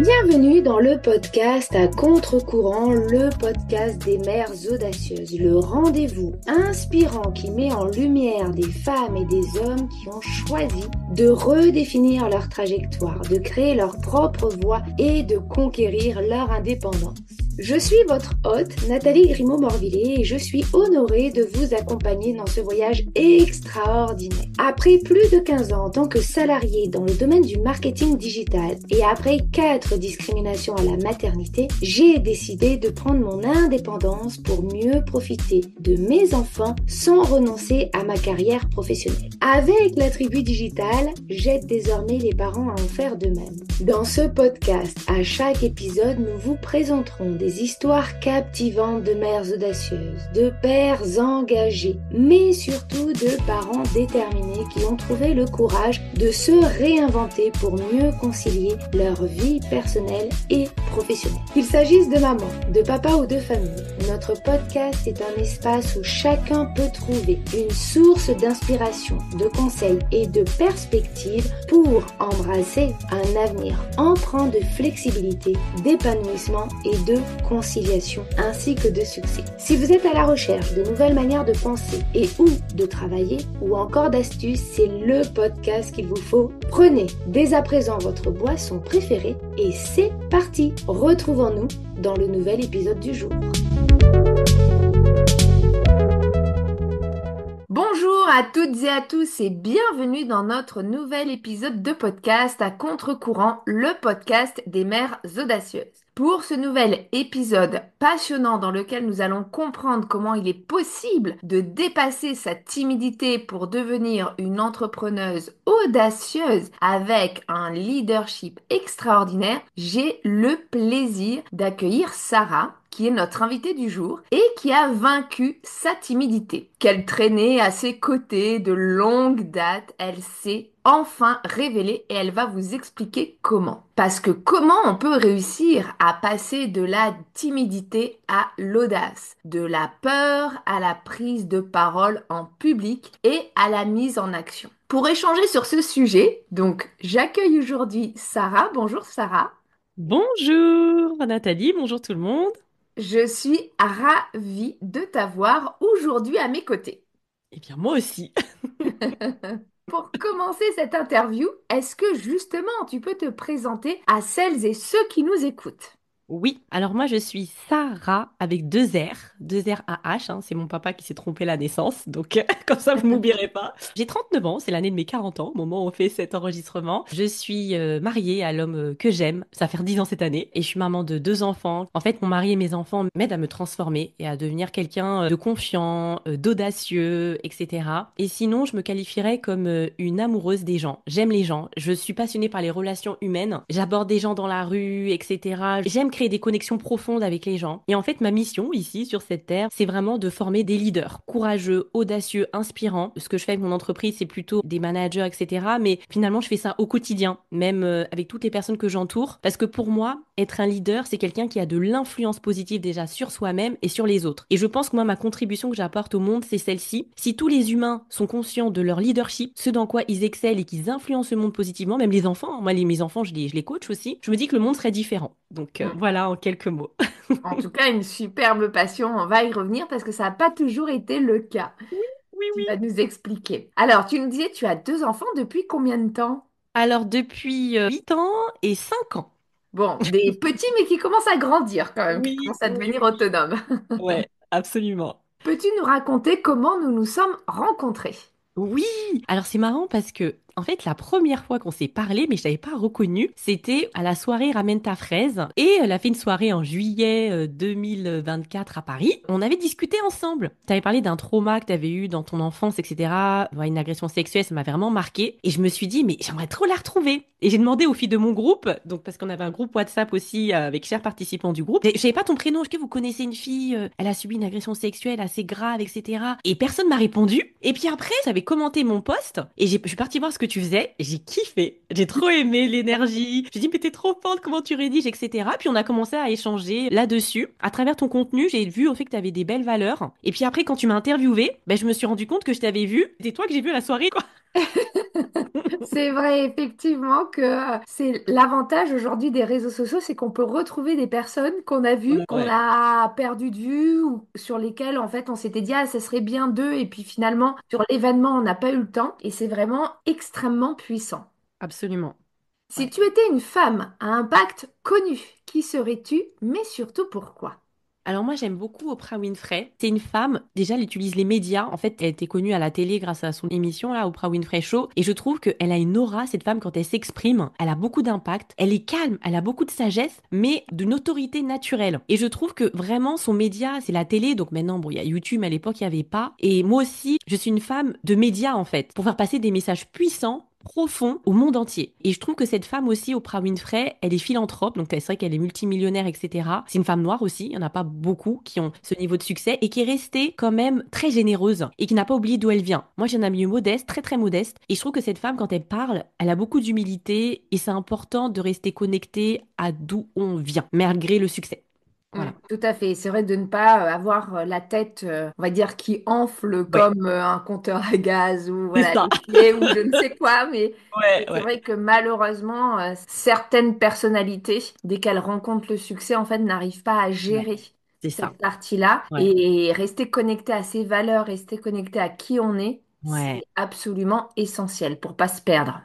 Bienvenue dans le podcast à contre-courant, le podcast des mères audacieuses, le rendez-vous inspirant qui met en lumière des femmes et des hommes qui ont choisi de redéfinir leur trajectoire, de créer leur propre voie et de conquérir leur indépendance. Je suis votre hôte, Nathalie Grimaud-Morvillier, et je suis honorée de vous accompagner dans ce voyage extraordinaire. Après plus de 15 ans en tant que salariée dans le domaine du marketing digital et après 4 discriminations à la maternité, j'ai décidé de prendre mon indépendance pour mieux profiter de mes enfants sans renoncer à ma carrière professionnelle. Avec la tribu digitale, j'aide désormais les parents à en faire de même. Dans ce podcast, à chaque épisode, nous vous présenterons des histoires captivantes de mères audacieuses, de pères engagés, mais surtout de parents déterminés qui ont trouvé le courage de se réinventer pour mieux concilier leur vie personnelle et professionnelle. Qu'il s'agisse de maman, de papa ou de famille, notre podcast est un espace où chacun peut trouver une source d'inspiration, de conseils et de perspectives pour embrasser un avenir empreint de flexibilité, d'épanouissement et de conciliation ainsi que de succès. Si vous êtes à la recherche de nouvelles manières de penser et ou de travailler ou encore d'astuces, c'est le podcast qu'il vous faut. Prenez dès à présent votre boisson préférée et c'est parti. Retrouvons-nous dans le nouvel épisode du jour. Bonjour à toutes et à tous et bienvenue dans notre nouvel épisode de podcast à contre-courant, le podcast des mères audacieuses. Pour ce nouvel épisode passionnant dans lequel nous allons comprendre comment il est possible de dépasser sa timidité pour devenir une entrepreneuse audacieuse avec un leadership extraordinaire, j'ai le plaisir d'accueillir Sarah, qui est notre invitée du jour et qui a vaincu sa timidité. Qu'elle traînait à ses côtés de longue date, elle s'est enfin révélée et elle va vous expliquer comment. Parce que comment on peut réussir à passer de la timidité à l'audace, de la peur à la prise de parole en public et à la mise en action. Pour échanger sur ce sujet, donc j'accueille aujourd'hui Sarah. Bonjour Sarah. Bonjour Nathalie, bonjour tout le monde. Je suis ravie de t'avoir aujourd'hui à mes côtés. Eh bien moi aussi. Pour commencer cette interview, est-ce que justement tu peux te présenter à celles et ceux qui nous écoutent? Oui, alors moi je suis Sarah avec deux R A H, hein, c'est mon papa qui s'est trompé la naissance, donc comme ça vous m'oublierez pas. J'ai 39 ans, c'est l'année de mes 40 ans au moment où on fait cet enregistrement. Je suis mariée à l'homme que j'aime, ça fait 10 ans cette année, et je suis maman de 2 enfants. En fait, mon mari et mes enfants m'aident à me transformer et à devenir quelqu'un de confiant, d'audacieux, etc. Et sinon, je me qualifierais comme une amoureuse des gens. J'aime les gens, je suis passionnée par les relations humaines, j'aborde des gens dans la rue, etc. J'aime créer des connexions profondes avec les gens. Et en fait, ma mission ici, sur cette terre, c'est vraiment de former des leaders courageux, audacieux, inspirants. Ce que je fais avec mon entreprise, c'est plutôt des managers, etc. Mais finalement, je fais ça au quotidien, même avec toutes les personnes que j'entoure. Parce que pour moi, être un leader, c'est quelqu'un qui a de l'influence positive déjà sur soi-même et sur les autres. Et je pense que moi, ma contribution que j'apporte au monde, c'est celle-ci. Si tous les humains sont conscients de leur leadership, ce dans quoi ils excellent et qu'ils influencent le monde positivement, même les enfants, hein. Moi, mes enfants, je les coach aussi, je me dis que le monde serait différent. Donc voilà en quelques mots. En tout cas, une superbe passion, on va y revenir parce que ça n'a pas toujours été le cas. Oui, Tu oui. vas nous expliquer. Alors, tu nous disais, tu as 2 enfants depuis combien de temps? Alors depuis 8 ans et 5 ans. Bon, des petits mais qui commencent à grandir quand même, qui Oui, commencent à oui, devenir oui. autonomes. Ouais, absolument. Peux-tu nous raconter comment nous nous sommes rencontrés? Oui, alors c'est marrant parce que en fait la première fois qu'on s'est parlé, mais je t'avais pas reconnu, c'était à la soirée Ramène ta fraise et elle a fait une soirée en juillet 2024 à Paris. On avait discuté ensemble. T'avais parlé d'un trauma que t'avais eu dans ton enfance, etc. Ouais, une agression sexuelle, ça m'a vraiment marqué et je me suis dit mais j'aimerais trop la retrouver. Et j'ai demandé aux filles de mon groupe, donc parce qu'on avait un groupe WhatsApp aussi avec chers participants du groupe. J'avais pas ton prénom, est-ce que vous connaissez une fille, elle a subi une agression sexuelle assez grave, etc. Et personne m'a répondu. Et puis après, j'avais commenté mon post et je suis partie voir ce que tu faisais. Et j'ai kiffé, j'ai trop aimé l'énergie. J'ai dit mais t'es trop forte, comment tu rédiges, etc. Puis on a commencé à échanger là-dessus. À travers ton contenu, j'ai vu au fait que t'avais des belles valeurs. Et puis après, quand tu m'as interviewé, ben, je me suis rendu compte que je t'avais vu. C'était toi que j'ai vu à la soirée, quoi. C'est vrai, effectivement, que c'est l'avantage aujourd'hui des réseaux sociaux, c'est qu'on peut retrouver des personnes qu'on a vues, qu'on Ouais, a perdu de vue, ou sur lesquelles, en fait, on s'était dit, ah, ça serait bien d'eux, et puis finalement, sur l'événement, on n'a pas eu le temps, et c'est vraiment extrêmement puissant. absolument. Si Ouais. tu étais une femme à impact connu, qui serais-tu, mais surtout pourquoi? Alors moi j'aime beaucoup Oprah Winfrey. C'est une femme, déjà elle utilise les médias. En fait, elle était connue à la télé grâce à son émission là, Oprah Winfrey Show. Et je trouve qu'elle a une aura, cette femme, quand elle s'exprime. Elle a beaucoup d'impact. Elle est calme, elle a beaucoup de sagesse, mais d'une autorité naturelle. Et je trouve que vraiment son média, c'est la télé. Donc maintenant, bon, il y a YouTube, mais à l'époque il n'y avait pas. Et moi aussi, je suis une femme de médias en fait, pour faire passer des messages puissants profond au monde entier. Et je trouve que cette femme aussi, Oprah Winfrey, elle est philanthrope, donc c'est vrai qu'elle est multimillionnaire, etc. C'est une femme noire aussi, il n'y en a pas beaucoup qui ont ce niveau de succès et qui est restée quand même très généreuse et qui n'a pas oublié d'où elle vient. Moi, j'ai un milieu modeste, très très modeste, et je trouve que cette femme, quand elle parle, elle a beaucoup d'humilité et c'est important de rester connecté à d'où on vient, malgré le succès. Voilà. Tout à fait. C'est vrai de ne pas avoir la tête, on va dire, qui enfle Ouais, comme un compteur à gaz ou c'est voilà, ça. les pieds ou je ne sais quoi. Mais Ouais, c'est ouais, vrai que malheureusement, certaines personnalités, dès qu'elles rencontrent le succès, en fait, n'arrivent pas à ouais, gérer c'est ça. cette partie-là Ouais, et rester connecté à ses valeurs, rester connecté à qui on est, ouais, c'est absolument essentiel pour pas se perdre.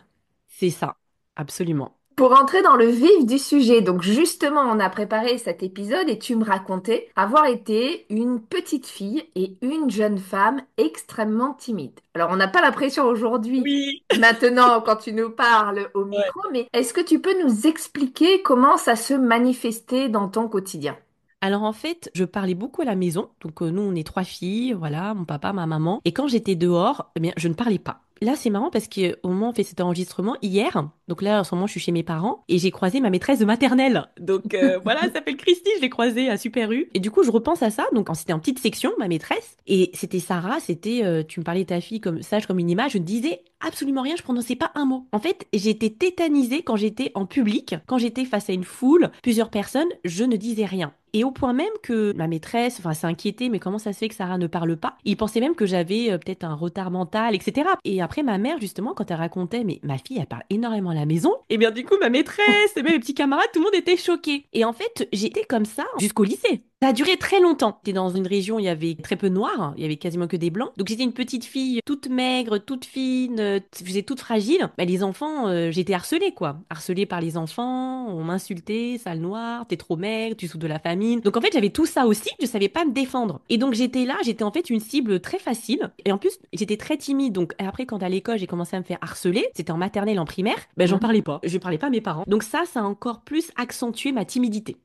c'est ça. Absolument. Pour entrer dans le vif du sujet, donc justement, on a préparé cet épisode et tu me racontais avoir été une petite fille et une jeune femme extrêmement timide. Alors, on n'a pas la pression aujourd'hui, Oui. maintenant, quand tu nous parles au micro, mais est-ce que tu peux nous expliquer comment ça se manifestait dans ton quotidien? Alors en fait, je parlais beaucoup à la maison. Donc nous, on est trois filles, voilà, mon papa, ma maman. Et quand j'étais dehors, eh bien, je ne parlais pas. Là, c'est marrant parce qu'au moment où on fait cet enregistrement, hier, donc là, en ce moment, je suis chez mes parents et j'ai croisé ma maîtresse de maternelle. Donc voilà, elle s'appelle Christy, je l'ai croisée à Super U. Et du coup, je repense à ça. Donc c'était en petite section, ma maîtresse. Et c'était Sarah, c'était, tu me parlais de ta fille comme sage comme une image. Je ne disais absolument rien, je prononçais pas un mot. En fait, j'étais tétanisée quand j'étais en public, quand j'étais face à une foule, plusieurs personnes, je ne disais rien. Et au point même que ma maîtresse, enfin, s'est inquiétée, mais comment ça se fait que Sarah ne parle pas? Il pensait même que j'avais peut-être un retard mental, etc. Et après, ma mère, justement, quand elle racontait, mais ma fille, elle parle énormément à la maison, et bien du coup, ma maîtresse, et même les petits camarades, tout le monde était choqué. Et en fait, j'étais comme ça jusqu'au lycée. Ça a duré très longtemps. J'étais dans une région où il y avait très peu de noirs, il y avait quasiment que des blancs. Donc j'étais une petite fille toute maigre, toute fine, j'étais toute fragile. Bah, les enfants, j'étais harcelée quoi. Harcelée par les enfants, on m'insultait, sale noire, t'es trop maigre, tu souffres de la famine. Donc en fait j'avais tout ça aussi, je savais pas me défendre. Et donc j'étais là, j'étais en fait une cible très facile. Et en plus j'étais très timide. Donc après quand à l'école j'ai commencé à me faire harceler, c'était en maternelle, en primaire, ben j'en Mhm. parlais pas. Je parlais pas à mes parents. Donc ça a encore plus accentué ma timidité.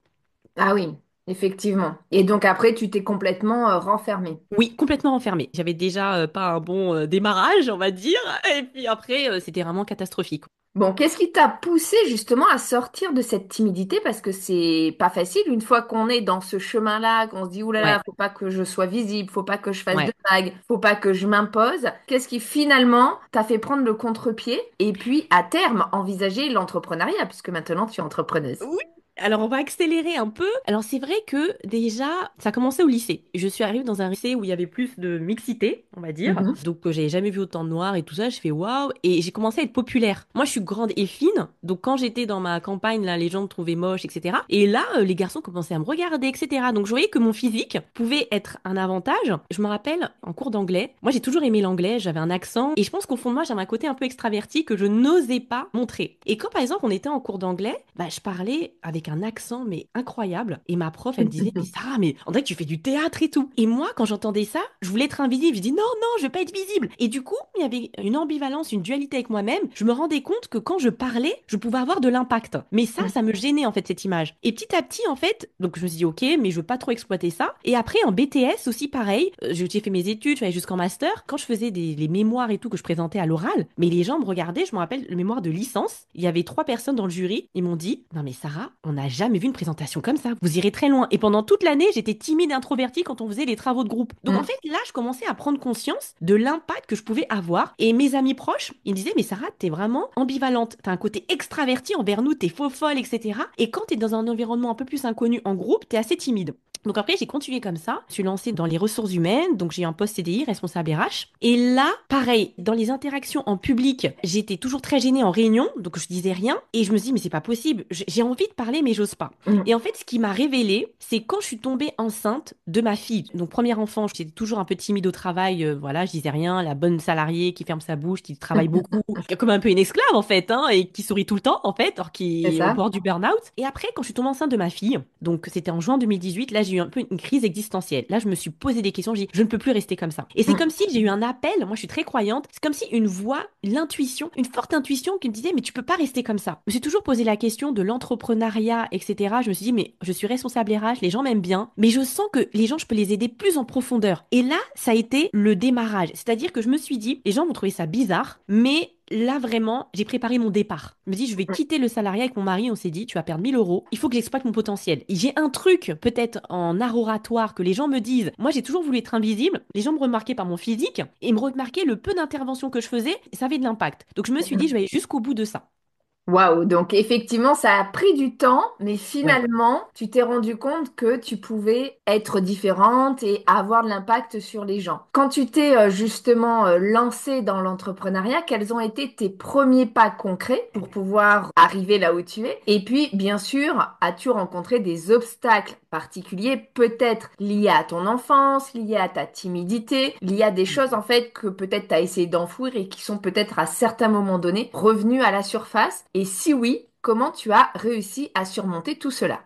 Ah oui, effectivement. Et donc après, tu t'es complètement renfermée. Oui, complètement enfermée. J'avais déjà pas un bon démarrage, on va dire. Et puis après, c'était vraiment catastrophique. Bon, qu'est-ce qui t'a poussé justement à sortir de cette timidité? Parce que c'est pas facile une fois qu'on est dans ce chemin-là, qu'on se dit, ouh là Ouais, là, faut pas que je sois visible, faut pas que je fasse de ouais. vagues, faut pas que je m'impose. Qu'est-ce qui finalement t'a fait prendre le contre-pied et puis à terme envisager l'entrepreneuriat, puisque maintenant tu es entrepreneuse? Oui. Alors, on va accélérer un peu. Alors, c'est vrai que déjà, ça a commencé au lycée. Je suis arrivée dans un lycée où il y avait plus de mixité, on va dire. Mhm. Donc, j'avais jamais vu autant de noirs et tout ça. Je fais waouh. Et j'ai commencé à être populaire. Moi, je suis grande et fine. Donc, quand j'étais dans ma campagne, là, les gens me trouvaient moche, etc. Et là, les garçons commençaient à me regarder, etc. Donc, je voyais que mon physique pouvait être un avantage. Je me rappelle, en cours d'anglais, moi, j'ai toujours aimé l'anglais. J'avais un accent. Et je pense qu'au fond de moi, j'avais un côté un peu extraverti que je n'osais pas montrer. Et quand, par exemple, on était en cours d'anglais, bah, je parlais avec un accent mais incroyable et ma prof elle me disait mais Sarah mais on dirait que tu fais du théâtre et tout et moi quand j'entendais ça je voulais être invisible je dis non non je veux pas être visible et du coup il y avait une ambivalence une dualité avec moi-même je me rendais compte que quand je parlais je pouvais avoir de l'impact mais ça me gênait en fait cette image et petit à petit en fait donc je me suis dit ok mais je veux pas trop exploiter ça et après en BTS aussi pareil j'ai fait mes études je suis allée jusqu'en master quand je faisais les mémoires et tout que je présentais à l'oral mais les gens me regardaient je me rappelle le mémoire de licence il y avait trois personnes dans le jury ils m'ont dit non mais Sarah on n'a jamais vu une présentation comme ça. Vous irez très loin. Et pendant toute l'année, j'étais timide et introvertie quand on faisait les travaux de groupe. Donc en Mhm. fait, là, je commençais à prendre conscience de l'impact que je pouvais avoir. Et mes amis proches, ils me disaient, mais Sarah, t'es vraiment ambivalente. T'as un côté extraverti envers nous, t'es faux folle, etc. Et quand t'es dans un environnement un peu plus inconnu en groupe, t'es assez timide. Donc après, j'ai continué comme ça. Je suis lancée dans les ressources humaines, donc j'ai eu un poste CDI, responsable RH. Et là, pareil, dans les interactions en public, j'étais toujours très gênée en réunion, donc je disais rien. Et je me dis, mais c'est pas possible. J'ai envie de parler, mais j'ose pas. Mm. Et en fait, ce qui m'a révélé, c'est quand je suis tombée enceinte de ma fille. Donc premier enfant, j'étais toujours un peu timide au travail. Voilà, je disais rien. La bonne salariée qui ferme sa bouche, qui travaille beaucoup, comme un peu une esclave en fait, hein, et qui sourit tout le temps en fait, alors C'est qui est au ça? bord du burn-out. Et après, quand je suis tombée enceinte de ma fille, donc c'était en juin 2018, là j'ai eu un peu une crise existentielle. Là, je me suis posé des questions, j'ai dit, je ne peux plus rester comme ça. Et c'est Mm. comme si j'ai eu un appel, moi je suis très croyante, c'est comme si une voix, l'intuition, une forte intuition qui me disait, mais tu peux pas rester comme ça. Je me suis toujours posé la question de l'entrepreneuriat, etc. Je me suis dit, mais je suis responsable RH, les gens m'aiment bien, mais je sens que les gens, je peux les aider plus en profondeur. Et là, ça a été le démarrage. C'est-à-dire que je me suis dit, les gens vont trouver ça bizarre, mais là vraiment, j'ai préparé mon départ. Je me dis, je vais quitter le salariat avec mon mari. On s'est dit, tu vas perdre 1 000 euros. Il faut que j'exploite mon potentiel. J'ai un truc, peut-être en art oratoire, que les gens me disent. Moi, j'ai toujours voulu être invisible. Les gens me remarquaient par mon physique et me remarquaient le peu d'interventions que je faisais. Et ça avait de l'impact. Donc, je me suis dit, je vais aller jusqu'au bout de ça. Waouh, donc effectivement, ça a pris du temps, mais Ouais. finalement, tu t'es rendu compte que tu pouvais être différente et avoir de l'impact sur les gens. Quand tu t'es justement lancée dans l'entrepreneuriat, quels ont été tes premiers pas concrets pour pouvoir arriver là où tu es? Et puis, bien sûr, as-tu rencontré des obstacles particuliers, peut-être liés à ton enfance, liés à ta timidité, liés à des choses en fait que peut-être tu as essayé d'enfouir et qui sont peut-être à certains moments donnés revenues à la surface? Et si oui, comment tu as réussi à surmonter tout cela?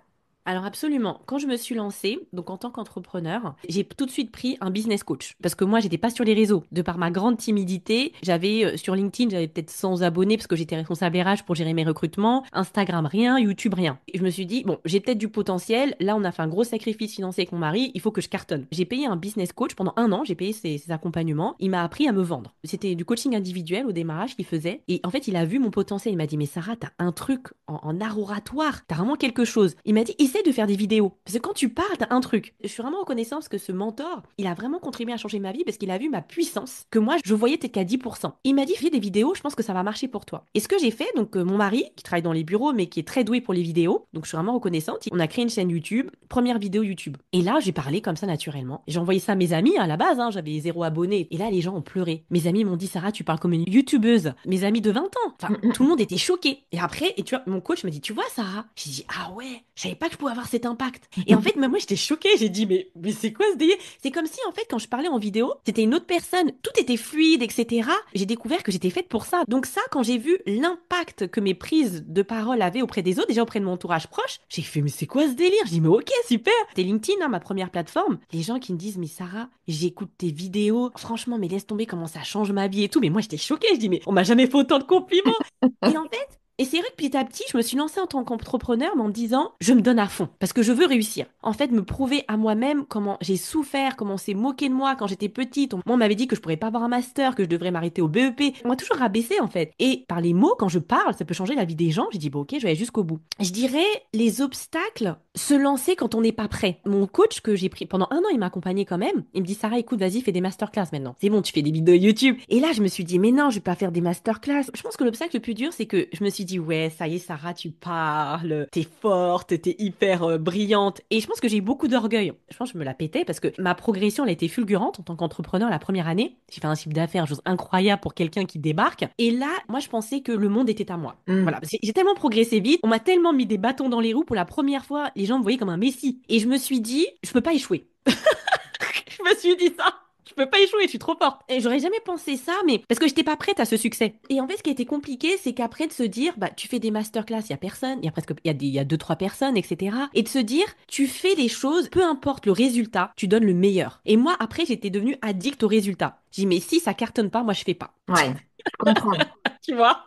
Alors absolument, quand je me suis lancée, donc en tant qu'entrepreneur, j'ai tout de suite pris un business coach parce que moi j'étais pas sur les réseaux. De par ma grande timidité, j'avais sur LinkedIn, j'avais peut-être 100 abonnés parce que j'étais responsable RH pour gérer mes recrutements, Instagram rien, YouTube rien. Et je me suis dit bon, j'ai peut-être du potentiel, là on a fait un gros sacrifice financier avec mon mari, il faut que je cartonne. J'ai payé un business coach pendant 1 an, j'ai payé ses accompagnements, il m'a appris à me vendre. C'était du coaching individuel au démarrage qu'il faisait et en fait il a vu mon potentiel, il m'a dit mais Sarah, t'as un truc en art oratoire, t'as vraiment quelque chose. Il m'a dit essaie de faire des vidéos. Parce que quand tu parles, t'as un truc. Je suis vraiment reconnaissante parce que ce mentor, il a vraiment contribué à changer ma vie parce qu'il a vu ma puissance, que moi, je voyais peut-être qu'à 10%. Il m'a dit, fais des vidéos, je pense que ça va marcher pour toi. Et ce que j'ai fait, donc mon mari, qui travaille dans les bureaux, mais qui est très doué pour les vidéos, donc je suis vraiment reconnaissante, on a créé une chaîne YouTube, première vidéo YouTube. Et là, j'ai parlé comme ça naturellement. J'ai envoyé ça à mes amis, à la base, hein, j'avais 0 abonnés. Et là, les gens ont pleuré. Mes amis m'ont dit, Sarah, tu parles comme une YouTubeuse. Mes amis de 20 ans. Enfin, tout le monde était choqué. Et après, et tu vois, mon coach m'a dit, tu vois, Sarah? J'ai dit, ah ouais, je savais pas que je pouvais avoir cet impact. Et en fait, même moi, j'étais choquée. J'ai dit, mais c'est quoi ce délire? C'est comme si, en fait, quand je parlais en vidéo, c'était une autre personne. Tout était fluide, etc. J'ai découvert que j'étais faite pour ça. Donc ça, quand j'ai vu l'impact que mes prises de parole avaient auprès des autres, déjà auprès de mon entourage proche, j'ai fait, mais c'est quoi ce délire? J'ai dit, mais ok, super. C'était LinkedIn, hein, ma première plateforme. Les gens qui me disent, mais Sarah, j'écoute tes vidéos. Franchement, mais laisse tomber comment ça change ma vie et tout. Mais moi, j'étais choquée. Je dis, mais on m'a jamais fait autant de compliments. Et en fait, et c'est vrai que petit à petit, je me suis lancée en tant qu'entrepreneur, mais en me disant, je me donne à fond, parce que je veux réussir. En fait, me prouver à moi-même comment j'ai souffert, comment on s'est moqué de moi quand j'étais petite. Moi, on m'avait dit que je pourrais pas avoir un master, que je devrais m'arrêter au BEP. On m'a toujours rabaissé, en fait. Et par les mots, quand je parle, ça peut changer la vie des gens. J'ai dit, bon, ok, je vais aller jusqu'au bout. Je dirais, les obstacles, se lancer quand on n'est pas prêt. Mon coach que j'ai pris pendant 1 an, il m'a accompagné quand même. Il me dit, Sarah, écoute, vas-y, fais des masterclass maintenant. C'est bon, tu fais des vidéos YouTube. Et là, je me suis dit, mais non, je vais pas faire des masterclass. Je pense que l'obstacle le plus dur, c'est que je me suis dit, ouais, ça y est, Sarah, tu parles, t'es forte, t'es hyper brillante. Et je pense que j'ai eu beaucoup d'orgueil. Je pense que je me la pétais parce que ma progression, elle a été fulgurante en tant qu'entrepreneur la première année. J'ai fait un chiffre d'affaires, chose incroyable pour quelqu'un qui débarque. Et là, moi, je pensais que le monde était à moi. Mm. Voilà, parce que j'ai tellement progressé vite, on m'a tellement mis des bâtons dans les roues pour la première fois, les gens me voyaient comme un messie. Et je me suis dit, je peux pas échouer. Je me suis dit ça. Je peux pas échouer, je suis trop forte. Et j'aurais jamais pensé ça, mais parce que j'étais pas prête à ce succès. Et en fait, ce qui a été compliqué, c'est qu'après de se dire, bah, tu fais des masterclass, il y a personne, il y a 2, 3 personnes, etc. Et de se dire, tu fais les choses, peu importe le résultat, tu donnes le meilleur. Et moi, après, j'étais devenue addict au résultat. J'ai dit, mais si ça cartonne pas, moi, je fais pas. Ouais, je comprends. Tu vois?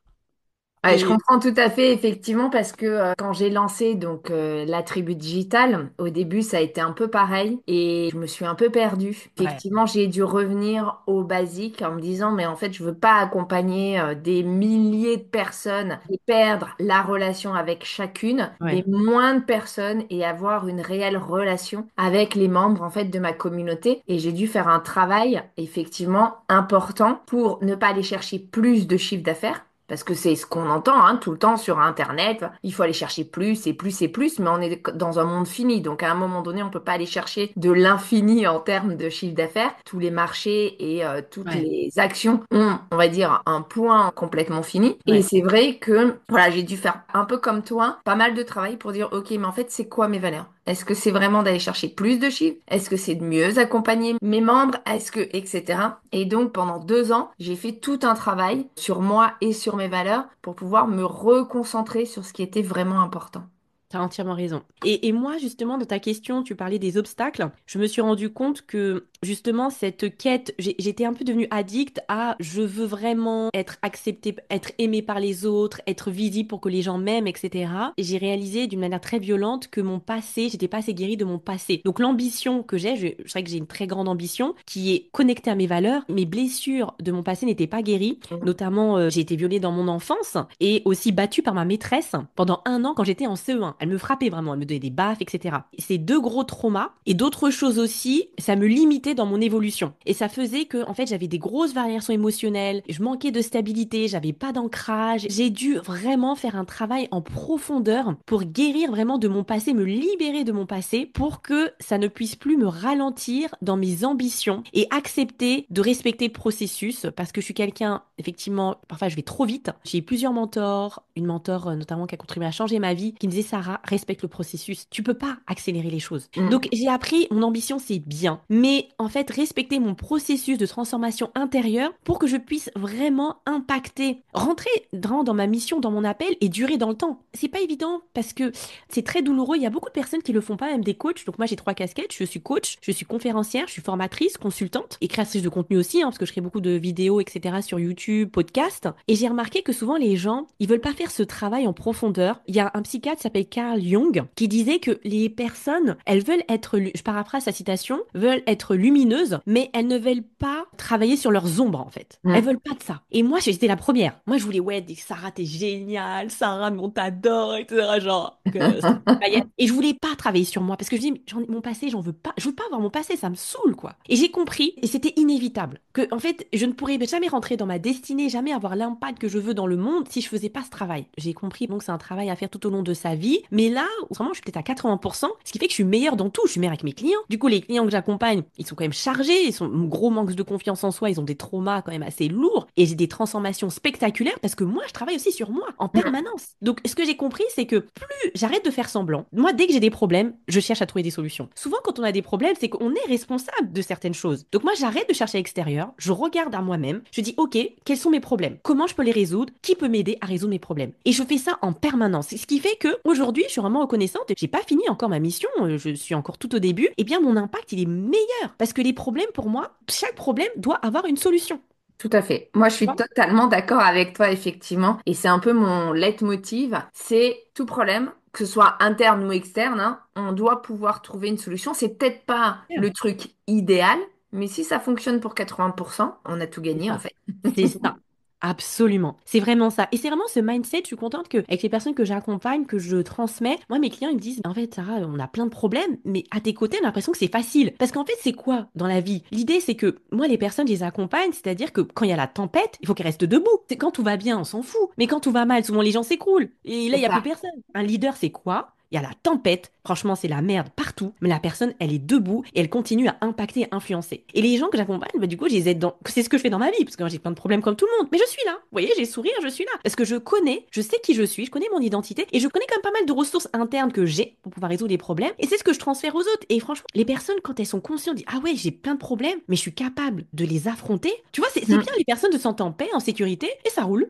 Ouais, je Et comprends tout à fait, effectivement, parce que quand j'ai lancé donc la tribu digitale, au début, ça a été un peu pareil et je me suis un peu perdue. ouais, Effectivement, j'ai dû revenir au basique en me disant, mais en fait, je veux pas accompagner des milliers de personnes et perdre la relation avec chacune, mais ouais. moins de personnes et avoir une réelle relation avec les membres en fait de ma communauté. Et j'ai dû faire un travail effectivement important pour ne pas aller chercher plus de chiffre d'affaires Parce que c'est ce qu'on entend hein, tout le temps sur Internet. Il faut aller chercher plus et plus et plus, mais on est dans un monde fini. Donc à un moment donné, on peut pas aller chercher de l'infini en termes de chiffre d'affaires. Tous les marchés et toutes Ouais, les actions ont, on va dire, un point complètement fini. Et ouais. c'est vrai que voilà, j'ai dû faire un peu comme toi, pas mal de travail pour dire, ok, mais en fait, c'est quoi mes valeurs? Est-ce que c'est vraiment d'aller chercher plus de chiffres? Est-ce que c'est de mieux accompagner mes membres? Est-ce que, etc. Et donc, pendant 2 ans, j'ai fait tout un travail sur moi et sur mes valeurs pour pouvoir me reconcentrer sur ce qui était vraiment important. T'as entièrement raison. Et moi, justement, dans ta question, tu parlais des obstacles. Je me suis rendu compte que, justement, cette quête, j'étais un peu devenue addict à je veux vraiment être acceptée, être aimée par les autres, être visible pour que les gens m'aiment, etc. Et j'ai réalisé d'une manière très violente que mon passé, j'étais pas assez guérie de mon passé. Donc, l'ambition que j'ai, je sais que j'ai une très grande ambition qui est connectée à mes valeurs. Mes blessures de mon passé n'étaient pas guéries. Notamment, j'ai été violée dans mon enfance et aussi battue par ma maîtresse pendant 1 an quand j'étais en CE1. Elle me frappait vraiment, elle me donnait des baffes, etc. Ces deux gros traumas et d'autres choses aussi, ça me limitait dans mon évolution. Et ça faisait que, en fait, j'avais des grosses variations émotionnelles, je manquais de stabilité, j'avais pas d'ancrage. J'ai dû vraiment faire un travail en profondeur pour guérir vraiment de mon passé, me libérer de mon passé pour que ça ne puisse plus me ralentir dans mes ambitions et accepter de respecter le processus parce que je suis quelqu'un, effectivement, parfois je vais trop vite. J'ai eu plusieurs mentors, une mentor notamment qui a contribué à changer ma vie, qui me disait Sarah, respecte le processus. Tu peux pas accélérer les choses. Mm. Donc j'ai appris, mon ambition c'est bien, mais en fait respecter mon processus de transformation intérieure pour que je puisse vraiment impacter, rentrer dans ma mission, dans mon appel et durer dans le temps. C'est pas évident parce que c'est très douloureux. Il y a beaucoup de personnes qui le font pas, même des coachs. Donc moi j'ai 3 casquettes. Je suis coach, je suis conférencière, je suis formatrice, consultante et créatrice de contenu aussi, hein, parce que je crée beaucoup de vidéos, etc. sur YouTube, podcast. Et j'ai remarqué que souvent les gens, ils veulent pas faire ce travail en profondeur. Il y a un psychiatre qui s'appelle Carl Jung qui disait que les personnes, elles veulent être, je paraphrase sa citation, veulent être lumineuses, mais elles ne veulent pas travailler sur leurs ombres en fait. Elles Mm. veulent pas de ça. Et moi, j'étais la première. Moi, je voulais, ouais, Sarah, t'es géniale, Sarah, mais on t'adore, etc. Genre, que ça me paillette. Et je voulais pas travailler sur moi parce que je dis, mon passé, j'en veux pas. Je veux pas avoir mon passé, ça me saoule, quoi. Et j'ai compris, et c'était inévitable, que, en fait, je ne pourrais jamais rentrer dans ma destinée, jamais avoir l'impact que je veux dans le monde si je faisais pas ce travail. J'ai compris, donc, c'est un travail à faire tout au long de sa vie. Mais là, vraiment, je suis peut-être à 80%, ce qui fait que je suis meilleure dans tout. Je suis meilleure avec mes clients. Du coup, les clients que j'accompagne, ils sont quand même chargés, ils sont un gros manque de confiance en soi, ils ont des traumas quand même assez lourds et j'ai des transformations spectaculaires parce que moi, je travaille aussi sur moi en Mm. permanence. Donc, ce que j'ai compris, c'est que plus j'arrête de faire semblant, moi, dès que j'ai des problèmes, je cherche à trouver des solutions. Souvent, quand on a des problèmes, c'est qu'on est responsable de certaines choses. Donc, moi, j'arrête de chercher à l'extérieur, je regarde à moi-même, je dis, OK, quels sont mes problèmes? Comment je peux les résoudre? Qui peut m'aider à résoudre mes problèmes? Et je fais ça en permanence. Ce qui fait que aujourd'hui, je suis vraiment reconnaissante. J'ai pas fini encore ma mission, je suis encore tout au début. Eh bien, mon impact, il est meilleur parce que les problèmes, pour moi, chaque problème doit avoir une solution. Tout à fait. Moi, je Tu suis vois. totalement d'accord avec toi, effectivement. Et c'est un peu mon leitmotiv. C'est tout problème, que ce soit interne ou externe, hein, on doit pouvoir trouver une solution. C'est peut-être pas le truc idéal, mais si ça fonctionne pour 80%, on a tout C'est gagné, en ça. fait. C'est ça. Absolument. C'est vraiment ça. Et c'est vraiment ce mindset, je suis contente que, avec les personnes que j'accompagne, que je transmets, moi, mes clients, ils me disent, en fait, Sarah, on a plein de problèmes, mais à tes côtés, on a l'impression que c'est facile. Parce qu'en fait, c'est quoi dans la vie? L'idée, c'est que moi, les personnes, je les accompagne, c'est-à-dire que quand il y a la tempête, il faut qu'elles restent debout. C'est quand tout va bien, on s'en fout. Mais quand tout va mal, souvent les gens s'écroulent. Et là, il C'est n'y a plus ça. personne. Un leader, c'est quoi? Il y a la tempête, franchement, c'est la merde partout, mais la personne, elle est debout et elle continue à impacter et influencer. Et les gens que j'accompagne, bah, du coup, je les aide dans. C'est ce que je fais dans ma vie, parce que moi, j'ai plein de problèmes comme tout le monde, mais je suis là. Vous voyez, j'ai le sourire, je suis là. Parce que je connais, je sais qui je suis, je connais mon identité et je connais quand même pas mal de ressources internes que j'ai pour pouvoir résoudre les problèmes. Et c'est ce que je transfère aux autres. Et franchement, les personnes, quand elles sont conscientes, disent ah ouais, j'ai plein de problèmes, mais je suis capable de les affronter. Tu vois, c'est bien, les personnes se sentent en paix, en sécurité, et ça roule.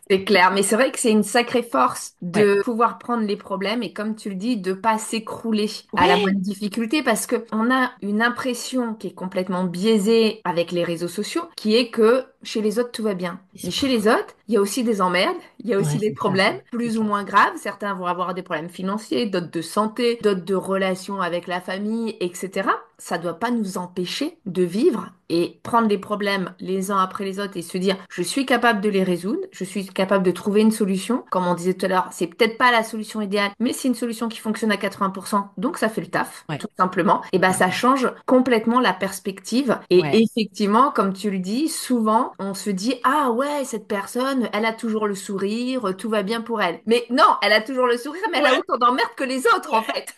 C'est clair, mais c'est vrai que c'est une sacrée force Ouais. de pouvoir prendre les problèmes et comme tu le dis, de pas s'écrouler à la Ouais. moindre difficulté parce que on a une impression qui est complètement biaisée avec les réseaux sociaux, qui est que chez les autres tout va bien. Mais chez les autres, il y a aussi des emmerdes, il y a aussi Ouais, des c'est ça. problèmes C'est plus ou clair. moins graves. Certains vont avoir des problèmes financiers, d'autres de santé, d'autres de relations avec la famille, etc. ça doit pas nous empêcher de vivre et prendre les problèmes les uns après les autres et se dire, je suis capable de les résoudre, je suis capable de trouver une solution. Comme on disait tout à l'heure, c'est peut-être pas la solution idéale, mais c'est une solution qui fonctionne à 80%, donc ça fait le taf, Ouais. tout simplement. Et ben, ça change complètement la perspective. Et Ouais. effectivement, comme tu le dis, souvent, on se dit, ah ouais, cette personne, elle a toujours le sourire, tout va bien pour elle. Mais non, elle a toujours le sourire, mais elle a Ouais. autant d'emmerdes que les autres, en Ouais. fait.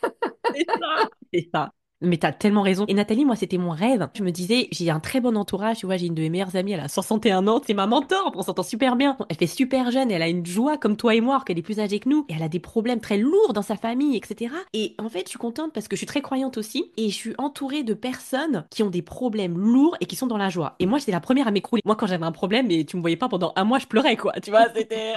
C'est ça. C'est ça. Mais t'as tellement raison. Et Nathalie, moi, c'était mon rêve. Je me disais, j'ai un très bon entourage. Tu vois, j'ai une de mes meilleures amies, elle a 61 ans. C'est ma mentor. On s'entend super bien. Elle fait super jeune. Elle a une joie comme toi et moi, alors qu'elle est plus âgée que nous. Et elle a des problèmes très lourds dans sa famille, etc. Et en fait, je suis contente parce que je suis très croyante aussi. Et je suis entourée de personnes qui ont des problèmes lourds et qui sont dans la joie. Et moi, j'étais la première à m'écrouler. Moi, quand j'avais un problème et tu me voyais pas pendant un mois, je pleurais, quoi. Tu vois, c'était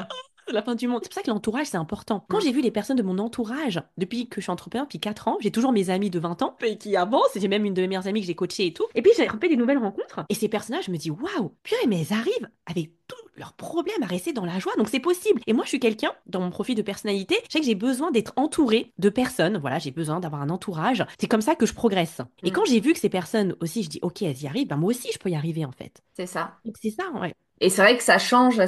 c'est la fin du monde. C'est pour ça que l'entourage, c'est important. Quand Mm. j'ai vu les personnes de mon entourage, depuis que je suis entrepreneur, depuis 4 ans, j'ai toujours mes amis de 20 ans et qui avancent. J'ai même une de mes meilleures amies que j'ai coachée et tout. Et puis, j'ai refait des nouvelles rencontres. Et ces personnages, je me dis, waouh, purée, mais elles arrivent avec tous leurs problèmes à rester dans la joie. Donc, c'est possible. Et moi, je suis quelqu'un, dans mon profil de personnalité, je sais que j'ai besoin d'être entourée de personnes. Voilà, j'ai besoin d'avoir un entourage. C'est comme ça que je progresse. Et Mm. quand j'ai vu que ces personnes aussi, je dis, ok, elles y arrivent, ben moi aussi, je peux y arriver, en fait. C'est ça. Donc, c'est ça, ouais. Et c'est vrai que ça change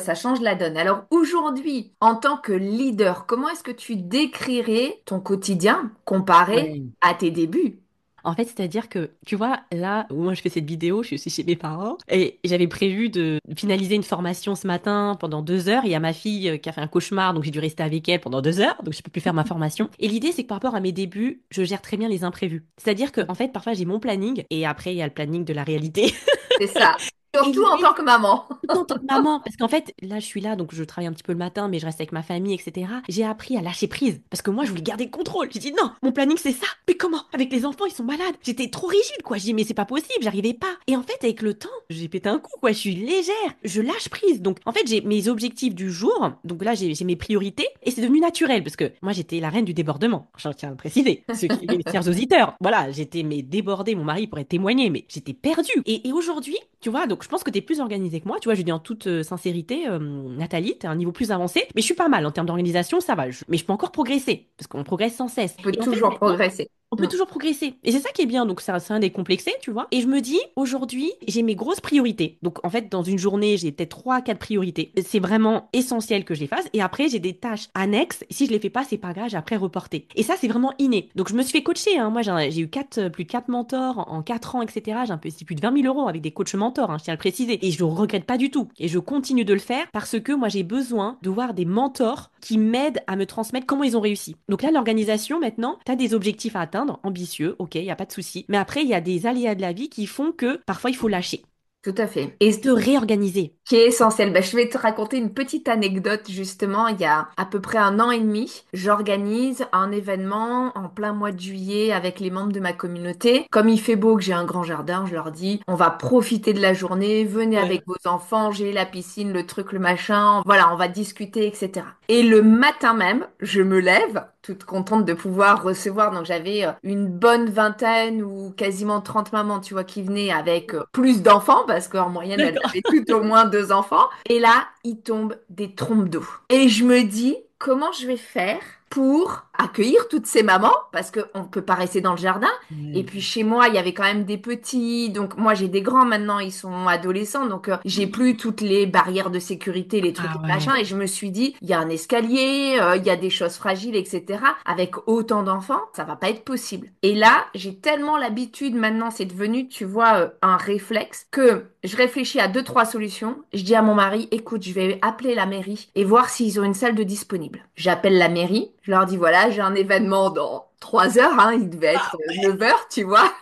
la donne. Alors aujourd'hui, en tant que leader, comment est-ce que tu décrirais ton quotidien comparé Ouais. à tes débuts? En fait, c'est-à-dire que, tu vois, là où moi je fais cette vidéo, je suis aussi chez mes parents et j'avais prévu de finaliser une formation ce matin pendant 2 heures. Il y a ma fille qui a fait un cauchemar, donc j'ai dû rester avec elle pendant 2 heures, donc j'ai pas pu faire ma formation. Et l'idée, c'est que par rapport à mes débuts, je gère très bien les imprévus. C'est-à-dire que, en fait, parfois j'ai mon planning et après il y a le planning de la réalité. C'est ça. Et Surtout en l'idée, tant que maman. en tant que maman, parce qu'en fait, là, je suis là, donc je travaille un petit peu le matin, mais je reste avec ma famille, etc. J'ai appris à lâcher prise, parce que moi, je voulais garder le contrôle. J'ai dit non, mon planning, c'est ça. Mais comment? Avec les enfants, ils sont malades. J'étais trop rigide, quoi. J'ai dit, mais c'est pas possible, j'arrivais pas. Et en fait, avec le temps, j'ai pété un coup, quoi. Je suis légère, je lâche prise. Donc, en fait, j'ai mes objectifs du jour. Donc là, j'ai mes priorités, et c'est devenu naturel, parce que moi, j'étais la reine du débordement. Je tiens à le préciser. Ceux qui, mes chers auditeurs, voilà, j'étais mais débordée. Mon mari pourrait témoigner, mais j'étais perdue. Et aujourd'hui, tu vois, donc je pense que tu es plus organisée que moi. Tu vois, je dis en toute sincérité, Nathalie, tu as un niveau plus avancé, mais je suis pas mal en termes d'organisation, ça va. Mais je peux encore progresser, parce qu'on progresse sans cesse. On peut Et en fait, toujours maintenant, progresser. on peut Mm. toujours progresser. Et c'est ça qui est bien. Donc, c'est un décomplexé, tu vois. Et je me dis, aujourd'hui, j'ai mes grosses priorités. Donc, en fait, dans une journée, j'ai peut-être 3, 4 priorités. C'est vraiment essentiel que je les fasse. Et après, j'ai des tâches annexes. Si je les fais pas, c'est pas grave, j'ai après reporter. Et ça, c'est vraiment inné. Donc, je me suis fait coacher, hein. Moi, j'ai eu plus de 4 mentors en 4 ans, etc. J'ai investi plus de 20 000 € avec des coachs mentors, hein, je tiens à le préciser. Et je le regrette pas du tout. Et je continue de le faire parce que moi, j'ai besoin de voir des mentors qui m'aident à me transmettre comment ils ont réussi. Donc là, l'organisation, maintenant, tu as des objectifs à atteindre, ambitieux, ok, il n'y a pas de souci. Mais après, il y a des aléas de la vie qui font que parfois, il faut lâcher, Tout à fait. Et te réorganiser. qui est essentiel. Ben, je vais te raconter une petite anecdote justement. Il y a à peu près un an et demi, j'organise un événement en plein mois de juillet avec les membres de ma communauté. Comme il fait beau, que j'ai un grand jardin, je leur dis, on va profiter de la journée, venez Ouais. avec vos enfants, j'ai la piscine, le truc, le machin. Voilà, on va discuter, etc. Et le matin même, je me lève, toute contente de pouvoir recevoir. Donc j'avais une bonne vingtaine ou quasiment 30 mamans, tu vois, qui venaient avec plus d'enfants, parce qu'en moyenne, elles D'accord. avaient toutes au moins 2 enfants. Et là, il tombe des trompes d'eau. Et je me dis, comment je vais faire pour accueillir toutes ces mamans, parce qu'on ne peut pas rester dans le jardin. Et Ouais. puis chez moi, il y avait quand même des petits. Donc moi, j'ai des grands maintenant, ils sont adolescents. Donc j'ai plus toutes les barrières de sécurité, les trucs, Ah les ouais. machins. Et je me suis dit, il y a un escalier, il y a des choses fragiles, etc. Avec autant d'enfants, ça va pas être possible. Et là, j'ai tellement l'habitude maintenant, c'est devenu, tu vois, un réflexe que je réfléchis à 2, 3 solutions. Je dis à mon mari, écoute, je vais appeler la mairie et voir s'ils ont une salle de disponible. J'appelle la mairie, je leur dis, voilà, j'ai un événement dans 3 heures, hein, il devait être 9 heures, tu vois.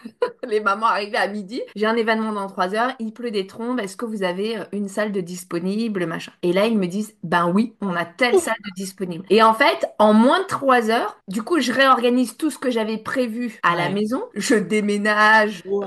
Les mamans arrivaient à midi. J'ai un événement dans 3 heures, il pleut des trombes, est-ce que vous avez une salle de disponible, machin. Et là, ils me disent, ben oui, on a telle Ouf. salle de disponible. Et en fait, en moins de 3 heures, du coup, je réorganise tout ce que j'avais prévu à la Ouais. maison. Je déménage, Waouh.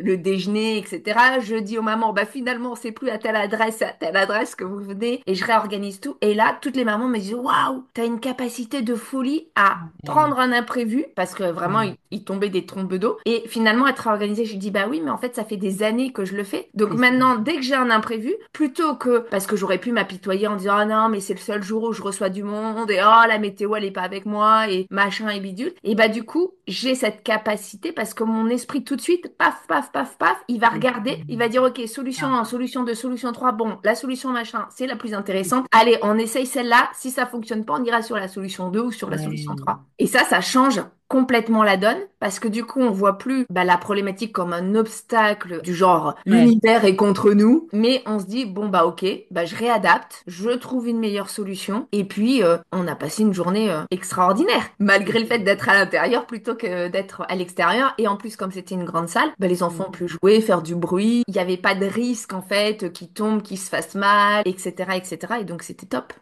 le déjeuner, etc. Je dis aux mamans, bah finalement, c'est plus à telle adresse, c'est à telle adresse que vous venez. Et je réorganise tout. Et là, toutes les mamans me disent, waouh, t'as une capacité de folie à Ouais. prendre un imprévu imprévu parce que vraiment il tombait des trombes d'eau et finalement être organisé, j'ai dit bah oui mais en fait ça fait des années que je le fais. Donc C'est ça. maintenant dès que j'ai un imprévu, plutôt que parce que j'aurais pu m'apitoyer en disant ah non mais c'est le seul jour où je reçois du monde et oh la météo elle est pas avec moi et machin et bidule, et bah du coup j'ai cette capacité parce que mon esprit tout de suite paf paf paf paf il va regarder, il va dire ok solution 1, solution 2, solution 3, bon la solution machin c'est la plus intéressante, allez on essaye celle-là, si ça fonctionne pas on ira sur la solution 2 ou sur la solution Ouais. 3. Et ça change complètement la donne parce que du coup on voit plus la problématique comme un obstacle du genre Ouais. l'univers est contre nous, mais on se dit bon bah ok, bah je réadapte, je trouve une meilleure solution et puis on a passé une journée extraordinaire malgré le fait d'être à l'intérieur plutôt que d'être à l'extérieur, et en plus comme c'était une grande salle, bah, les enfants ont pu jouer, faire du bruit, il n'y avait pas de risque en fait qu'ils tombent, qu'ils se fassent mal, etc., etc., et donc c'était top.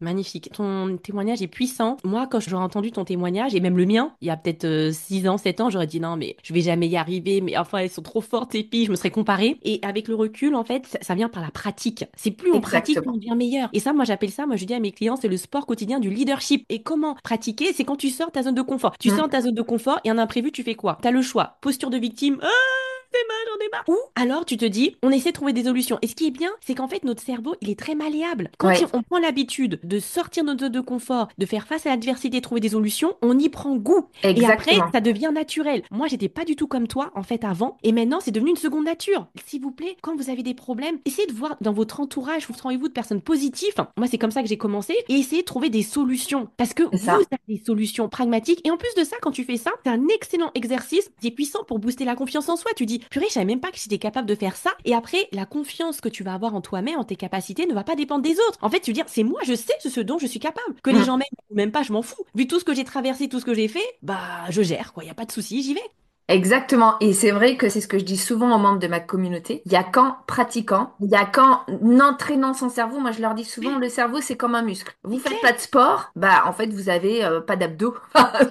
Magnifique. Ton témoignage est puissant. Moi, quand j'aurais entendu ton témoignage, et même le mien, il y a peut-être 6 ans, 7 ans, j'aurais dit non, mais je vais jamais y arriver, mais enfin, elles sont trop fortes, ces filles, je me serais comparée. Et avec le recul, en fait, ça vient par la pratique. C'est plus on pratique, plus on Exactement. devient meilleur. Et ça, moi, j'appelle ça, moi, je dis à mes clients, c'est le sport quotidien du leadership. Et comment pratiquer? C'est quand tu sors ta zone de confort. Tu sors Mm. ta zone de confort et un imprévu, tu fais quoi? T'as le choix. Posture de victime. Ah, c'est mal, j'en ai marre. Ou alors tu te dis, on essaie de trouver des solutions. Et ce qui est bien, c'est qu'en fait, notre cerveau, il est très malléable. Quand Ouais, on prend l'habitude de sortir de notre zone de confort, de faire face à l'adversité, trouver des solutions, on y prend goût. Et après, exactement. ça devient naturel. Moi, j'étais pas du tout comme toi, en fait, avant. Et maintenant, c'est devenu une seconde nature. S'il vous plaît, quand vous avez des problèmes, essayez de voir dans votre entourage, vous trouvez-vous de personnes positives. Enfin, moi, c'est comme ça que j'ai commencé. Et essayez de trouver des solutions. Parce que C'est vous ça. avez des solutions pragmatiques. Et en plus de ça, quand tu fais ça, c'est un excellent exercice. C'est puissant pour booster la confiance en soi. Tu dis, purée, je savais même pas que j'étais capable de faire ça. Et après, la confiance que tu vas avoir en toi-même, en tes capacités, ne va pas dépendre des autres. En fait, tu veux dire, c'est moi, je sais ce dont je suis capable. Que les Mm. gens m'aiment ou même pas, je m'en fous. Vu tout ce que j'ai traversé, tout ce que j'ai fait, bah, je gère, quoi. Il n'y a pas de souci, j'y vais. Exactement. Et c'est vrai que c'est ce que je dis souvent aux membres de ma communauté. Il y a qu'en pratiquant, il y a qu'en entraînant son cerveau. Moi, je leur dis souvent, le cerveau, c'est comme un muscle. Vous C'est faites clair. pas de sport, bah, en fait, vous avez pas d'abdos.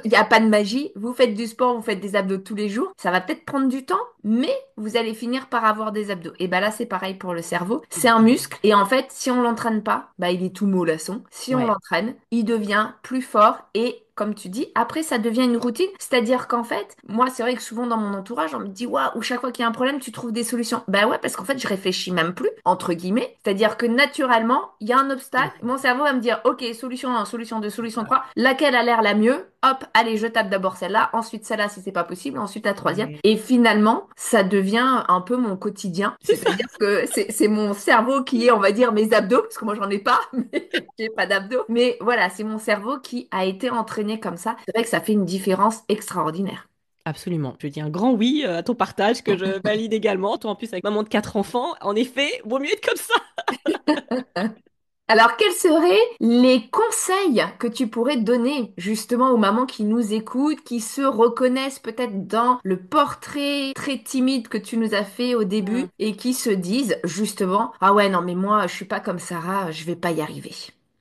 Il n'y a pas de magie. Vous faites du sport, vous faites des abdos tous les jours. Ça va peut-être prendre du temps, mais vous allez finir par avoir des abdos. Et bah là, c'est pareil pour le cerveau. C'est un muscle. Et en fait, si on l'entraîne pas, bah, il est tout mollasson. Si on Ouais. l'entraîne, il devient plus fort et comme tu dis, après ça devient une routine. C'est-à-dire qu'en fait, moi c'est vrai que souvent dans mon entourage, on me dit waouh, chaque fois qu'il y a un problème, tu trouves des solutions. Bah ouais, parce qu'en fait, je réfléchis même plus, entre guillemets. C'est-à-dire que naturellement, il y a un obstacle, mon cerveau va me dire ok, solution 1, solution 2, solution 3, laquelle a l'air la mieux? Hop, allez, je tape d'abord celle-là, ensuite celle-là si c'est pas possible, ensuite la troisième. Ouais. Et finalement, ça devient un peu mon quotidien. C'est ça. C'est-à-dire que c'est mon cerveau qui est, on va dire, mes abdos, parce que moi j'en ai pas, mais j'ai pas d'abdos. Mais voilà, c'est mon cerveau qui a été entraîné comme ça. C'est vrai que ça fait une différence extraordinaire. Absolument. Je dis un grand oui à ton partage que je valide également. Toi, en plus, avec maman de 4 enfants, en effet, vaut mieux être comme ça. Alors, quels seraient les conseils que tu pourrais donner justement aux mamans qui nous écoutent, qui se reconnaissent peut-être dans le portrait très timide que tu nous as fait au début et qui se disent justement, ah ouais, non, mais moi, je suis pas comme Sarah, je vais pas y arriver.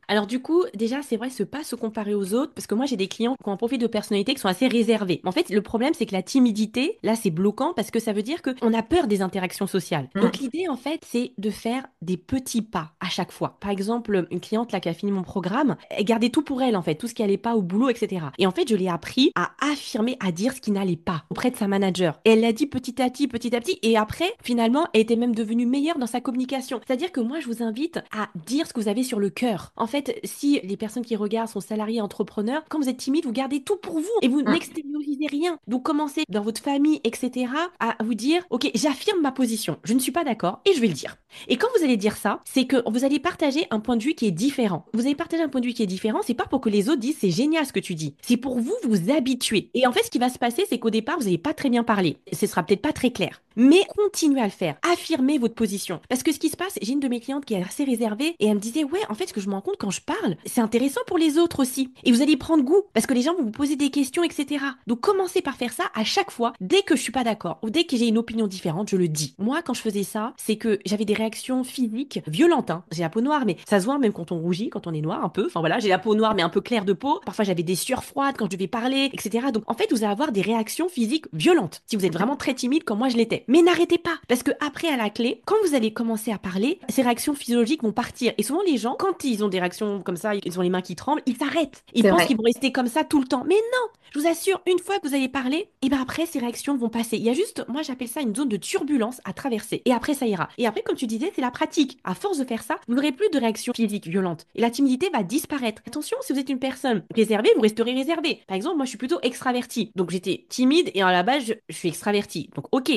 Alors du coup, déjà, c'est vrai, c'est pas se comparer aux autres, parce que moi, j'ai des clients qui ont un profil de personnalité qui sont assez réservés. En fait, le problème, c'est que la timidité, là, c'est bloquant parce que ça veut dire qu'on a peur des interactions sociales. Donc Mm. l'idée, en fait, c'est de faire des petits pas à chaque fois. Par exemple, une cliente là qui a fini mon programme, elle gardait tout pour elle, en fait, tout ce qui allait pas au boulot, etc. Et en fait, je l'ai appris à affirmer, à dire ce qui n'allait pas auprès de sa manager. Et elle l'a dit petit à petit, et après, finalement, elle était même devenue meilleure dans sa communication. C'est-à-dire que moi, je vous invite à dire ce que vous avez sur le cœur. En fait, si les personnes qui regardent sont salariés, entrepreneurs, quand vous êtes timide, vous gardez tout pour vous et vous Mm. n'extériorisez rien. Donc commencez dans votre famille, etc., à vous dire, ok, j'affirme ma position, je ne suis pas d'accord et je vais le dire. Et quand vous allez dire ça, c'est que vous allez partager un point de vue qui est différent. Vous allez partager un point de vue qui est différent, c'est pas pour que les autres disent c'est génial ce que tu dis, c'est pour vous vous habituer. Et en fait, ce qui va se passer, c'est qu'au départ, vous n'allez pas très bien parler. Ce sera peut-être pas très clair. Mais continuez à le faire. Affirmez votre position. Parce que ce qui se passe, j'ai une de mes clientes qui est assez réservée et elle me disait, ouais, en fait, ce que je me rends compte quand je parle, c'est intéressant pour les autres aussi. Et vous allez y prendre goût parce que les gens vont vous poser des questions, etc. Donc commencez par faire ça à chaque fois. Dès que je suis pas d'accord ou dès que j'ai une opinion différente, je le dis. Moi, quand je faisais ça, c'est que j'avais des réactions physiques violentes, hein. J'ai la peau noire, mais ça se voit même quand on rougit, quand on est noir un peu. Enfin voilà, j'ai la peau noire mais un peu claire de peau. Parfois, j'avais des sueurs froides quand je devais parler, etc. Donc en fait, vous allez avoir des réactions physiques violentes si vous êtes vraiment très timide comme moi je l'étais. fait. Mais n'arrêtez pas, parce que après, à la clé, quand vous allez commencer à parler, ces réactions physiologiques vont partir. Et souvent, les gens, quand ils ont des réactions comme ça, ils ont les mains qui tremblent, ils s'arrêtent. Ils C'est pensent vrai. qu'ils vont rester comme ça tout le temps. Mais non, je vous assure, une fois que vous allez parler, et ben après, ces réactions vont passer. Il y a juste, moi, j'appelle ça une zone de turbulence à traverser. Et après, ça ira. Et après, comme tu disais, c'est la pratique. À force de faire ça, vous n'aurez plus de réactions physiques violentes. Et la timidité va disparaître. Attention, si vous êtes une personne réservée, vous resterez réservé. Par exemple, moi, je suis plutôt extravertie. Donc, j'étais timide et à la base, je suis extravertie. Donc, ok.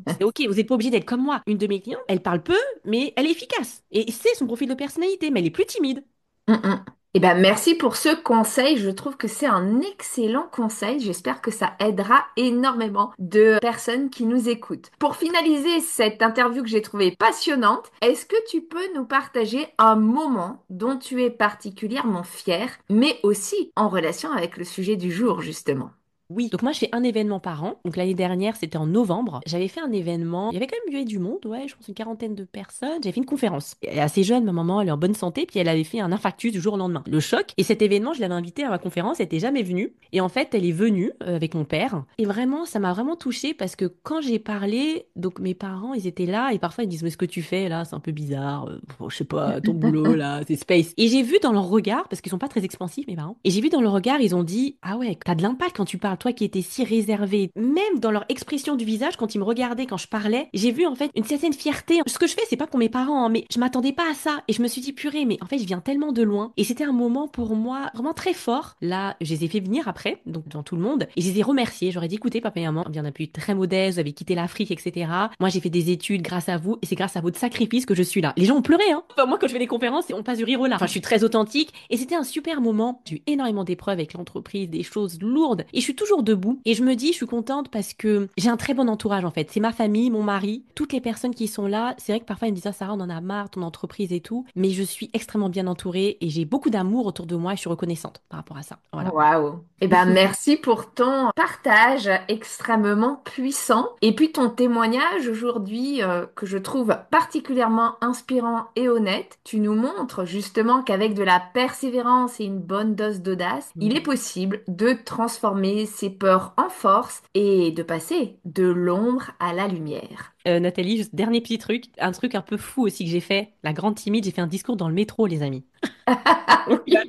C'est ok, vous n'êtes pas obligé d'être comme moi. Une de mes clientes, elle parle peu, mais elle est efficace. Et c'est son profil de personnalité, mais elle est plus timide. Mm, mm. Eh ben, merci pour ce conseil. Je trouve que c'est un excellent conseil. J'espère que ça aidera énormément de personnes qui nous écoutent. Pour finaliser cette interview que j'ai trouvée passionnante, est-ce que tu peux nous partager un moment dont tu es particulièrement fier, mais aussi en relation avec le sujet du jour, justement? Oui, donc moi je fais un événement par an. Donc l'année dernière, c'était en novembre. J'avais fait un événement. Il y avait quand même eu du monde, ouais, je pense une quarantaine de personnes. J'avais fait une conférence. Elle est assez jeune, ma maman, elle est en bonne santé, puis elle avait fait un infarctus du jour au lendemain. Le choc. Et cet événement, je l'avais invitée à ma conférence, elle était jamais venue. Et en fait, elle est venue avec mon père. Et vraiment, ça m'a vraiment touchée parce que quand j'ai parlé, donc mes parents, ils étaient là et parfois ils disent, mais ce que tu fais là, c'est un peu bizarre. Bon, je sais pas, ton boulot là, c'est space. Et j'ai vu dans leur regard, parce qu'ils sont pas très expansifs, mes parents, et j'ai vu dans leur regard, ils ont dit, ah ouais, t'as de l'impact quand tu parles, toi qui étais si réservé. Même dans leur expression du visage, quand ils me regardaient, quand je parlais, j'ai vu en fait une certaine fierté. Ce que je fais, c'est pas pour mes parents, hein, mais je m'attendais pas à ça. Et je me suis dit, purée, mais en fait, je viens tellement de loin. Et c'était un moment pour moi vraiment très fort. Là, je les ai fait venir après, donc dans tout le monde, et je les ai remerciés. J'aurais dit, écoutez, papa et maman, on vient d'un pays très modeste, vous avez quitté l'Afrique, etc. Moi, j'ai fait des études grâce à vous, et c'est grâce à votre sacrifice que je suis là. Les gens ont pleuré, hein. Enfin, moi, quand je fais des conférences, on passe du rire aux larmes. Enfin, je suis très authentique, et c'était un super moment. J'ai eu énormément d'épreuves avec l'entreprise, des choses lourdes, et je suis toujours debout. Et je me dis, je suis contente parce que j'ai un très bon entourage en fait. C'est ma famille, mon mari, toutes les personnes qui sont là. C'est vrai que parfois ils me disent, ah, Sarah, on en a marre, ton entreprise et tout. Mais je suis extrêmement bien entourée et j'ai beaucoup d'amour autour de moi et je suis reconnaissante par rapport à ça. Voilà. Waouh. Eh ben, merci pour ton partage extrêmement puissant et puis ton témoignage aujourd'hui que je trouve particulièrement inspirant et honnête. Tu nous montres justement qu'avec de la persévérance et une bonne dose d'audace, il est possible de transformer ses peurs en force et de passer de l'ombre à la lumière. Nathalie, juste dernier petit truc, un truc un peu fou aussi que j'ai fait, la grande timide, j'ai fait un discours dans le métro, les amis.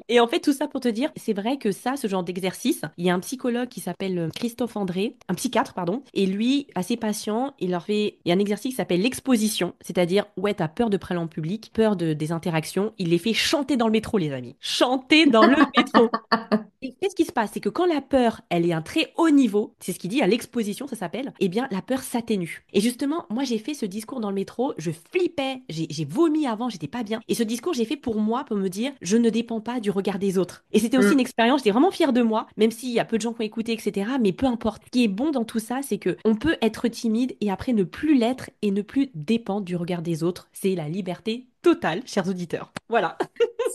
Et en fait, tout ça pour te dire, c'est vrai que ça, ce genre d'exercice, il y a un psychologue qui s'appelle Christophe André, un psychiatre, pardon, et lui, à ses patients, il y a un exercice qui s'appelle l'exposition, c'est-à-dire, ouais, t'as peur de parler en public, peur des interactions, il les fait chanter dans le métro, les amis. Chanter dans le métro. Et qu'est-ce qui se passe? C'est que quand la peur, elle est à un très haut niveau, c'est ce qu'il dit à l'exposition, ça s'appelle, eh bien, la peur s'atténue. Et justement, moi, j'ai fait ce discours dans le métro, je flippais, j'ai vomi avant, j'étais pas bien. Et ce discours, j'ai fait pour moi, pour me dire, je ne dépends pas du regard des autres. Et c'était aussi une expérience, j'étais vraiment fière de moi, même s'il y a peu de gens qui ont écouté, etc. Mais peu importe. Ce qui est bon dans tout ça, c'est que on peut être timide et après ne plus l'être et ne plus dépendre du regard des autres. C'est la liberté totale, chers auditeurs. Voilà.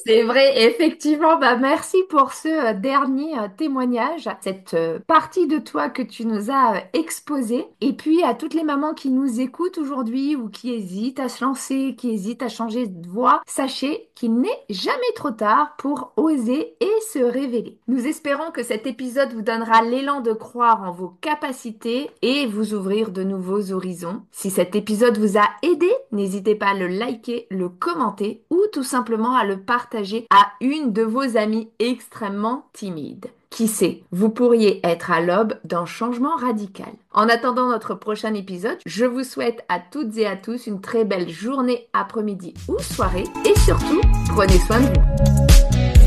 C'est vrai, effectivement. Bah, merci pour ce dernier témoignage, cette partie de toi que tu nous as exposée. Et puis à toutes les mamans qui nous écoutent aujourd'hui ou qui hésitent à se lancer, qui hésitent à changer de voie, sachez qu'il n'est jamais trop tard pour oser et se révéler. Nous espérons que cet épisode vous donnera l'élan de croire en vos capacités et vous ouvrir de nouveaux horizons. Si cet épisode vous a aidé, n'hésitez pas à le liker, le commenter ou tout simplement à le partager à une de vos amies extrêmement timides. Qui sait, vous pourriez être à l'aube d'un changement radical. En attendant notre prochain épisode, je vous souhaite à toutes et à tous une très belle journée, après-midi ou soirée et surtout, prenez soin de vous.